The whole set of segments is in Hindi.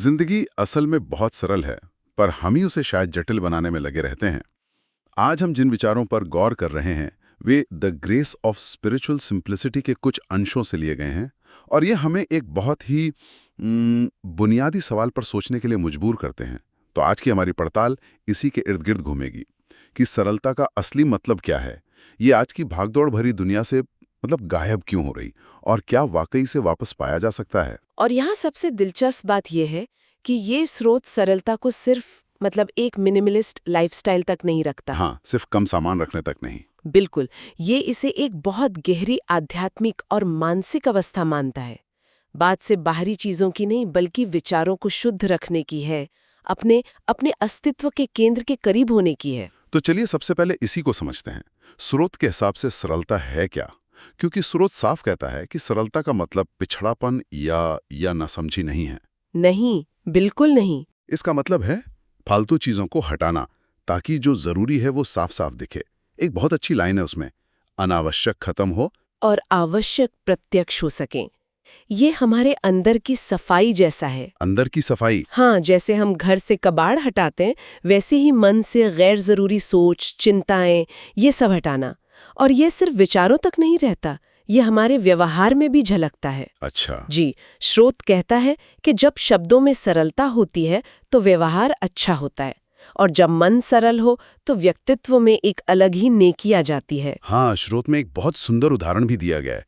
जिंदगी असल में बहुत सरल है, पर हम ही उसे शायद जटिल बनाने में लगे रहते हैं। आज हम जिन विचारों पर गौर कर रहे हैं, way the grace of spiritual simplicity के कुछ अंशों से लिए गए हैं, और ये हमें एक बहुत ही बुनियादी सवाल पर सोचने के लिए मजबूर करते हैं। तो आज की हमारी पड़ताल इसी के इर्द गिर्द घूमेगी कि सरलता का असली मतलब क्या है, ये आज की भागदौड़ भरी दुनिया से गायब क्यों हो रही, और क्या वाकई से वापस पाया जा सकता है। और यहाँ सबसे दिलचस्प बात यह है कि ये स्रोत सरलता को सिर्फ एक मिनिमलिस्ट लाइफस्टाइल तक नहीं रखता। हाँ, सिर्फ कम सामान रखने तक नहीं। बिल्कुल, ये इसे एक बहुत गहरी आध्यात्मिक और मानसिक अवस्था मानता है। बात से बाहरी चीजों की नहीं, बल्कि विचारों को शुद्ध रखने की है, अपने अपने अस्तित्व के केंद्र के करीब होने की है। तो चलिए सबसे पहले इसी को समझते हैं। स्रोत के हिसाब से सरलता है क्या? क्योंकि स्रोत साफ कहता है कि सरलता का मतलब पिछड़ापन या नासमझी नहीं है। नहीं, बिल्कुल नहीं। इसका मतलब है फालतू चीजों को हटाना, ताकि जो जरूरी है वो साफ साफ दिखे। एक बहुत अच्छी लाइन है उसमें, अनावश्यक खत्म हो और आवश्यक प्रत्यक्ष हो सकें। ये हमारे अंदर की सफाई जैसा है। अंदर की सफाई। हाँ, जैसे हम घर से कबाड़ हटाते हैं, वैसे ही मन से गैर जरूरी सोच, चिंताएं, ये सब हटाना। और ये सिर्फ विचारों तक नहीं रहता, ये हमारे व्यवहार में भी झलकता है। अच्छा जी, स्रोत कहता है कि जब शब्दों में सरलता होती है तो व्यवहार अच्छा होता है, और जब मन सरल हो तो व्यक्तित्व में एक अलग ही नेकी आ जाती है। हाँ, स्रोत में एक बहुत सुंदर उदाहरण भी दिया गया है।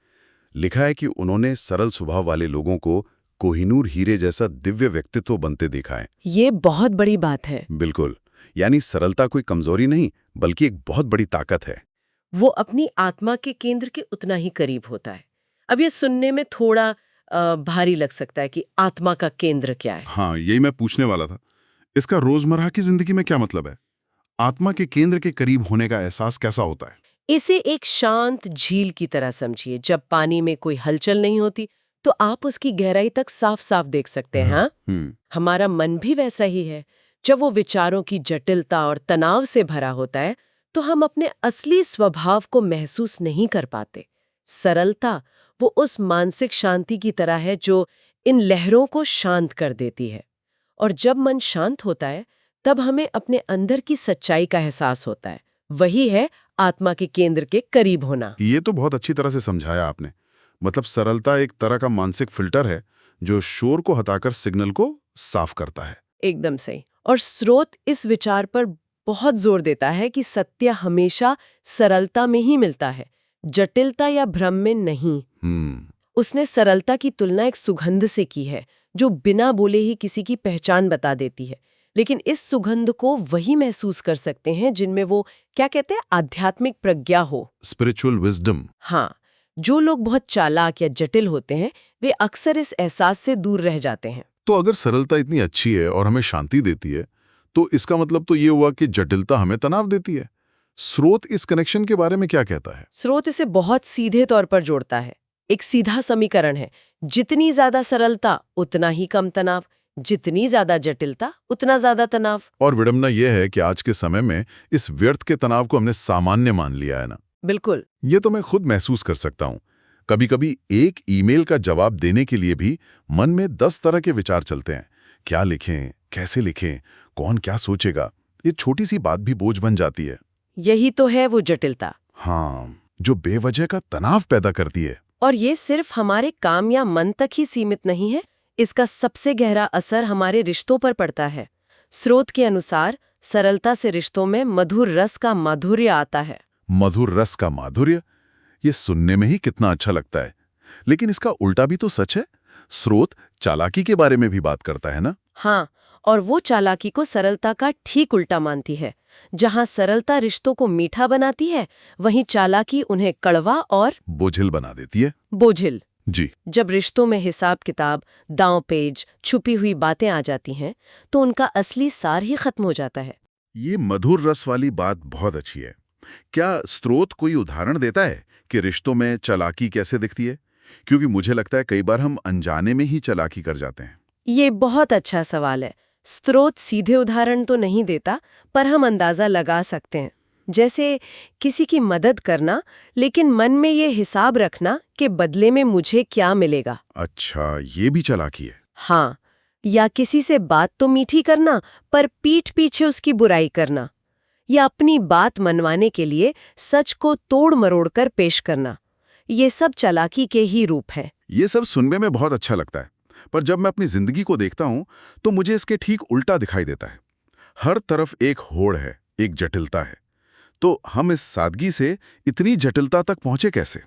लिखा है कि उन्होंने सरल स्वभाव वाले लोगों को कोहिनूर हीरे जैसा दिव्य व्यक्तित्व बनते देखा है। ये बहुत बड़ी बात है। बिल्कुल, यानी सरलता कोई कमजोरी नहीं, बल्कि एक बहुत बड़ी ताकत है। वो अपनी आत्मा के केंद्र के उतना ही करीब होता है। अब ये सुनने में थोड़ा भारी लग सकता है कि आत्मा का केंद्र क्या है। हाँ, यही मैं पूछने वाला था। इसका रोजमर्रा की जिंदगी में क्या मतलब है? आत्मा के केंद्र के करीब होने का एहसास कैसा होता है? इसे एक शांत झील की तरह समझिए। जब पानी में कोई हलचल नहीं होती तो आप उसकी गहराई तक साफ साफ देख सकते हैं। हाँ? हमारा मन भी वैसा ही है। जब वो विचारों की जटिलता और तनाव से भरा होता है तो हम अपने असली स्वभाव को महसूस नहीं कर पाते। सरलता वो उस मानसिक शांति की तरह है जो इन लहरों को शांत कर देती है। और जब मन शांत होता है तब हमें अपने अंदर की सच्चाई का एहसास होता है। वही है आत्मा के केंद्र के करीब होना। ये तो बहुत अच्छी तरह से समझाया आपने। मतलब सरलता एक तरह का मानसिक फिल्टर है जो शोर को हटाकर सिग्नल को साफ करता है। एकदम सही। और स्रोत इस विचार पर बहुत जोर देता है कि सत्य हमेशा सरलता में ही मिलता है, जटिलता या भ्रम में नहीं। उसने सरलता की तुलना एक सुगंध से की है जो बिना बोले ही किसी की पहचान बता देती है। लेकिन इस सुगंध को वही महसूस कर सकते हैं जिनमें वो क्या कहते हैं, आध्यात्मिक प्रज्ञा हो, स्पिरिचुअल विजडम। हाँ, जो लोग बहुत चालाक या जटिल होते हैं वे अक्सर इस एहसास से दूर रह जाते हैं। तो अगर सरलता इतनी अच्छी है और हमें शांति देती है, तो इसका मतलब तो ये हुआ कि जटिलता हमें तनाव देती है। स्रोत इस कनेक्शन के बारे में क्या कहता है? स्रोत इसे बहुत सीधे तौर पर जोड़ता है। एक सीधा समीकरण है, जितनी ज्यादा सरलता उतना ही कम तनाव, जितनी ज्यादा जटिलता उतना ज्यादा तनाव। और विडंबना यह है कि आज के समय में इस व्यर्थ के तनाव को हमने सामान्य मान लिया है ना। बिल्कुल। ये तो मैं खुद महसूस कर सकता हूँ। कभी कभी एक ईमेल का जवाब देने के लिए भी मन में 10 तरह के विचार चलते हैं। क्या लिखें, कैसे लिखें, कौन क्या सोचेगा। ये छोटी सी बात भी बोझ बन जाती है। यही तो है वो जटिलता। हाँ, जो बेवजह का तनाव पैदा करती है। और ये सिर्फ हमारे काम या मन तक ही सीमित नहीं है, इसका सबसे गहरा असर हमारे रिश्तों पर पड़ता है। स्रोत के अनुसार सरलता से रिश्तों में मधुर रस का माधुर्य आता है। मधुर रस का माधुर्य, ये सुनने में ही कितना अच्छा लगता है। लेकिन इसका उल्टा भी तो सच है। स्रोत चालाकी के बारे में भी बात करता है ना। हाँ, और वो चालाकी को सरलता का ठीक उल्टा मानती है। जहाँ सरलता रिश्तों को मीठा बनाती है, वहीं चालाकी उन्हें कड़वा और बोझिल बना देती है। बोझिल। जी। जब रिश्तों में हिसाब किताब, दांव पेच, छुपी हुई बातें आ जाती हैं, तो उनका असली सार ही खत्म हो जाता है। ये मधुर रस वाली बात बहुत अच्छी है। क्या स्रोत कोई उदाहरण देता है कि रिश्तों में चालाकी कैसे दिखती है? क्योंकि मुझे लगता है कई बार हम अनजाने में ही चालाकी कर जाते हैं। ये बहुत अच्छा सवाल है। स्रोत सीधे उदाहरण तो नहीं देता, पर हम अंदाजा लगा सकते हैं। जैसे किसी की मदद करना, लेकिन मन में ये हिसाब रखना कि बदले में मुझे क्या मिलेगा। अच्छा, ये भी चालाकी है। हाँ, या किसी से बात तो मीठी करना पर पीठ पीछे उसकी बुराई करना, या अपनी बात मनवाने के लिए सच को तोड़ मरोड़ कर पेश करना, ये सब चालाकी के ही रूप हैं। ये सब सुनने में बहुत अच्छा लगता है, पर जब मैं अपनी जिंदगी को देखता हूं तो मुझे इसके ठीक उल्टा दिखाई देता है। हर तरफ एक होड़ है, एक जटिलता है। तो हम इस सादगी से इतनी जटिलता तक पहुंचे कैसे?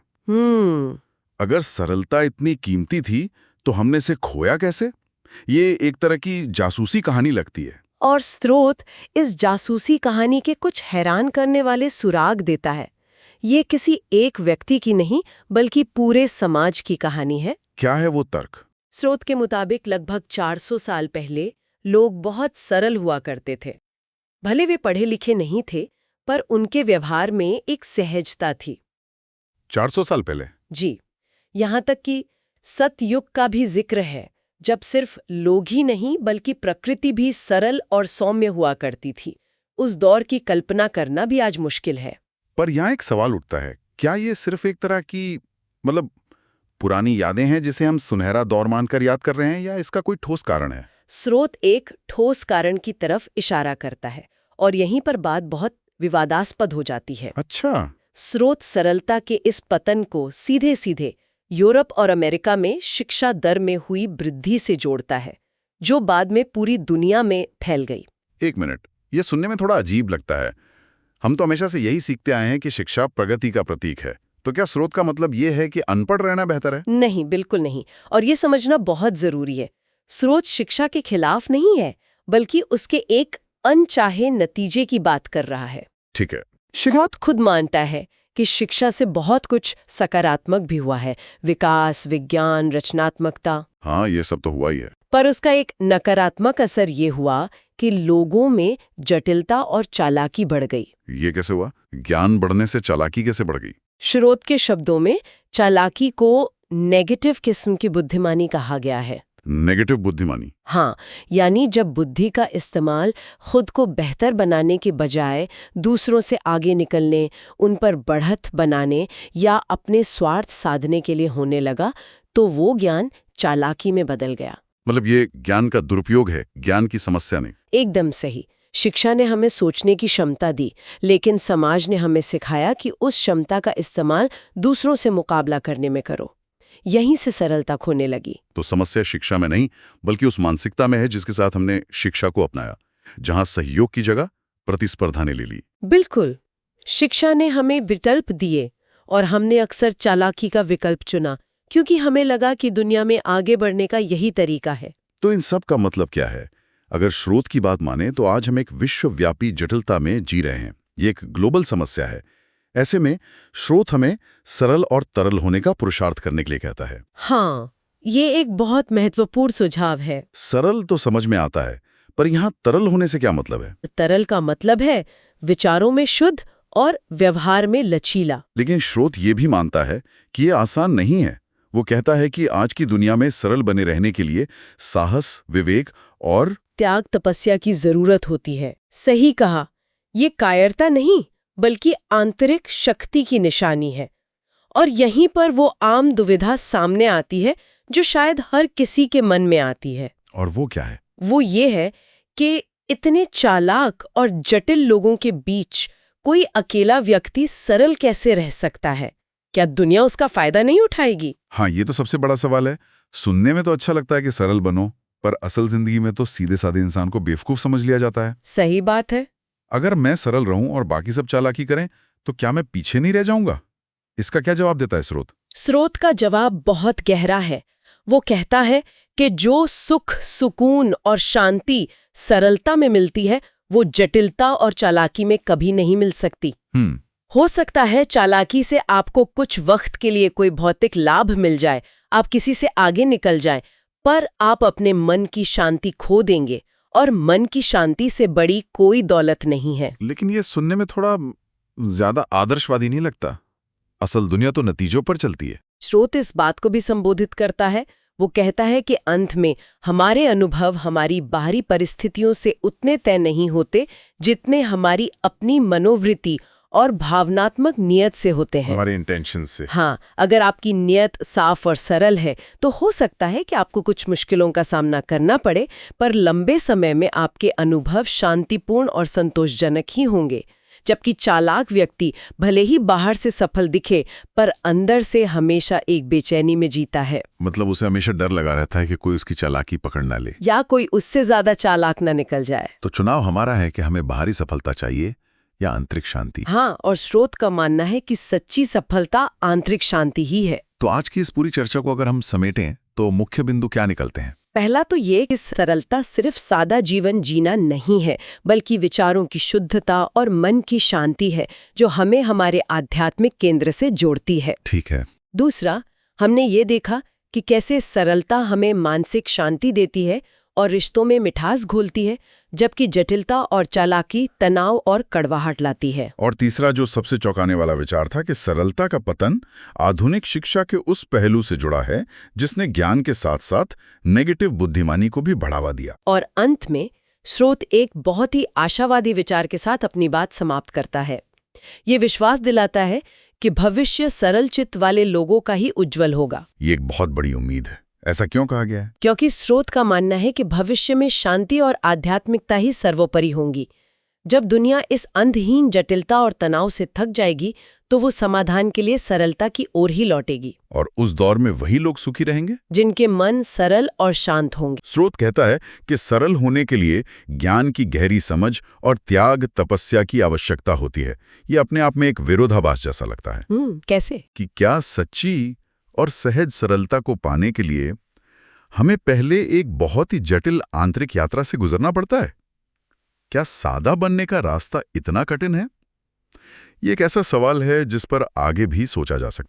अगर सरलता इतनी कीमती थी तो हमने इसे खोया कैसे? ये एक तरह की जासूसी कहानी लगती है। और स्रोत इस जासूसी कहानी के कुछ हैरान करने वाले सुराग देता है। ये किसी एक व्यक्ति की नहीं बल्कि पूरे समाज की कहानी है। क्या है वो तर्क? स्रोत के मुताबिक लगभग 400 साल पहले लोग बहुत सरल हुआ करते थे। भले वे पढ़े लिखे नहीं थे, पर उनके व्यवहार में एक सहजता थी। 400 साल पहले? जी, यहाँ तक कि सतयुग का भी जिक्र है, जब सिर्फ लोग ही नहीं बल्कि प्रकृति भी सरल और सौम्य हुआ करती थी। उस दौर की कल्पना करना भी आज मुश्किल है। पर यहाँ एक सवाल उठता है, क्या ये सिर्फ एक तरह की पुरानी यादें हैं जिसे हम सुनहरा दौर मानकर याद कर रहे हैं, या इसका कोई ठोस कारण है? स्रोत एक ठोस कारण की तरफ इशारा करता है और यहीं पर बात बहुत विवादास्पद हो जाती है। अच्छा। स्रोत सरलता के इस पतन को सीधे सीधे यूरोप और अमेरिका में शिक्षा दर में हुई वृद्धि से जोड़ता है, जो बाद में पूरी दुनिया में फैल गई। एक मिनट, ये सुनने में थोड़ा अजीब लगता है। हम तो हमेशा से यही सीखते आए हैं कि शिक्षा प्रगति का प्रतीक है। तो क्या स्रोत का मतलब ये है कि अनपढ़ रहना बेहतर है? नहीं, बिल्कुल नहीं। और ये समझना बहुत जरूरी है। स्रोत शिक्षा के खिलाफ नहीं है, बल्कि उसके एक अनचाहे नतीजे की बात कर रहा है। ठीक है। स्रोत खुद मानता है कि शिक्षा से बहुत कुछ सकारात्मक भी हुआ है, विकास, विज्ञान, रचनात्मकता। हाँ, ये सब तो हुआ ही है। पर उसका एक नकारात्मक असर ये हुआ कि लोगों में जटिलता और चालाकी बढ़ गई। ये कैसे हुआ? ज्ञान बढ़ने से चालाकी कैसे बढ़ गई? स्रोत के शब्दों में चालाकी को नेगेटिव किस्म की बुद्धिमानी कहा गया है। नेगेटिव बुद्धिमानी? हाँ, यानी जब बुद्धि का इस्तेमाल खुद को बेहतर बनाने के बजाय दूसरों से आगे निकलने, उन पर बढ़त बनाने या अपने स्वार्थ साधने के लिए होने लगा, तो वो ज्ञान चालाकी में बदल गया। मतलब ये ज्ञान का दुरुपयोग है, ज्ञान की समस्या नहीं। एकदम सही। शिक्षा ने हमें सोचने की क्षमता दी, लेकिन समाज ने हमें सिखाया कि उस क्षमता का इस्तेमाल दूसरों से मुकाबला करने में करो। यहीं से सरलता खोने लगी। तो समस्या शिक्षा में नहीं, बल्कि उस मानसिकता में है जिसके साथ हमने शिक्षा को अपनाया, जहां सहयोग की जगह प्रतिस्पर्धा ने ले ली। बिल्कुल। शिक्षा ने हमें विकल्प दिए और हमने अक्सर चालाकी का विकल्प चुना, क्योंकि हमें लगा कि दुनिया में आगे बढ़ने का यही तरीका है। तो इन सब का मतलब क्या है? अगर स्रोत की बात माने तो आज हम एक विश्वव्यापी जटिलता में जी रहे हैं। ये एक ग्लोबल समस्या है। ऐसे में स्रोत हमें सरल और तरल होने का पुरुषार्थ करने के लिए कहता है। हाँ, ये एक बहुत महत्वपूर्ण सुझाव है। सरल तो समझ में आता है, पर यहाँ तरल होने से क्या मतलब है? तरल का मतलब है विचारों में शुद्ध और व्यवहार में लचीला। लेकिन स्रोत ये भी मानता है कि ये आसान नहीं है। वो कहता है कि आज की दुनिया में सरल बने रहने के लिए साहस, विवेक और त्याग, तपस्या की जरूरत होती है। सही कहा, ये कायरता नहीं बल्कि आंतरिक शक्ति की निशानी है। और यहीं पर वो आम दुविधा सामने आती है जो शायद हर किसी के मन में आती है। और वो क्या है? वो ये है कि इतने चालाक और जटिल लोगों के बीच कोई अकेला व्यक्ति सरल कैसे रह सकता है? क्या दुनिया उसका फायदा नहीं उठाएगी? हाँ, ये तो सबसे बड़ा सवाल है। सुनने में तो अच्छा लगता है कि सरल बनो, पर असल जिंदगी में तो सीधे साधे इंसान को बेवकूफ समझ लिया जाता है। सही बात है। अगर मैं सरल रहूं और बाकी सब चालाकी करें, तो क्या मैं पीछे नहीं रह जाऊंगा? इसका क्या जवाब देता है स्रोत? स्रोत का जवाब बहुत गहरा है। वो कहता है कि जो सुख, सुकून और शांति सरलता में मिलती है, वो जटिलता और चालाकी में कभी नहीं मिल सकती। हो सकता है चालाकी से आपको कुछ वक्त के लिए कोई भौतिक लाभ मिल जाए, आप किसी से आगे निकल जाएं, पर आप अपने मन की शांति खो देंगे, और मन की शांति से बड़ी कोई दौलत नहीं है। लेकिन ये सुनने में थोड़ा ज्यादा आदर्शवादी नहीं लगता? असल दुनिया तो नतीजों पर चलती है। स्रोत इस बात को भी संबोधित करता है। वो कहता है कि अंत में हमारे अनुभव हमारी बाहरी परिस्थितियों से उतने तय नहीं होते जितने हमारी अपनी मनोवृत्ति और भावनात्मक नियत से होते हैं। हमारे इंटेंशन से। हाँ, अगर आपकी नियत साफ और सरल है तो हो सकता है कि आपको कुछ मुश्किलों का सामना करना पड़े, पर लंबे समय में आपके अनुभव शांतिपूर्ण और संतोषजनक ही होंगे। जबकि चालाक व्यक्ति भले ही बाहर से सफल दिखे, पर अंदर से हमेशा एक बेचैनी में जीता है। मतलब उसे हमेशा डर लगा रहता है कि कोई उसकी चालाकी पकड़ ना ले, या कोई उससे ज्यादा चालाक ना निकल जाए। तो चुनाव हमारा है कि हमें बाहरी सफलता चाहिए या आंतरिक शांति। हाँ, और स्रोत का मानना है कि सच्ची सफलता आंतरिक शांति ही है। तो आज की इस पूरी चर्चा को अगर हम समेटें तो मुख्य बिंदु क्या निकलते हैं? पहला तो ये कि सरलता सिर्फ सादा जीवन जीना नहीं है, बल्कि विचारों की शुद्धता और मन की शांति है, जो हमें हमारे आध्यात्मिक केंद्र से जोड़ती है। ठीक है। दूसरा, हमने ये देखा कि कैसे सरलता हमें मानसिक शांति देती है और रिश्तों में मिठास घोलती है, जबकि जटिलता और चालाकी तनाव और कड़वाहट लाती है। और तीसरा जो सबसे चौंकाने वाला विचार था कि सरलता का पतन आधुनिक शिक्षा के उस पहलू से जुड़ा है जिसने ज्ञान के साथ साथ नेगेटिव बुद्धिमानी को भी बढ़ावा दिया। और अंत में स्रोत एक बहुत ही आशावादी विचार के साथ अपनी बात समाप्त करता है। ये विश्वास दिलाता है कि भविष्य सरल चित्त वाले लोगों का ही उज्जवल होगा। ये एक बहुत बड़ी उम्मीद है। ऐसा क्यों कहा गया है? क्योंकि स्रोत का मानना है कि भविष्य में शांति और आध्यात्मिकता ही सर्वोपरि होंगी। जब दुनिया इस अंधहीन जटिलता और तनाव से थक जाएगी, तो वो समाधान के लिए सरलता की ओर ही लौटेगी। और उस दौर में वही लोग सुखी रहेंगे जिनके मन सरल और शांत होंगे। स्रोत कहता है कि सरल होने के लिए ज्ञान की गहरी समझ और त्याग तपस्या की आवश्यकता होती है। ये अपने आप में एक विरोधाभास जैसा लगता है। कैसे? कि क्या सच्ची और सहज सरलता को पाने के लिए हमें पहले एक बहुत ही जटिल आंतरिक यात्रा से गुजरना पड़ता है? क्या सादा बनने का रास्ता इतना कठिन है? ये एक ऐसा सवाल है जिस पर आगे भी सोचा जा सकता है।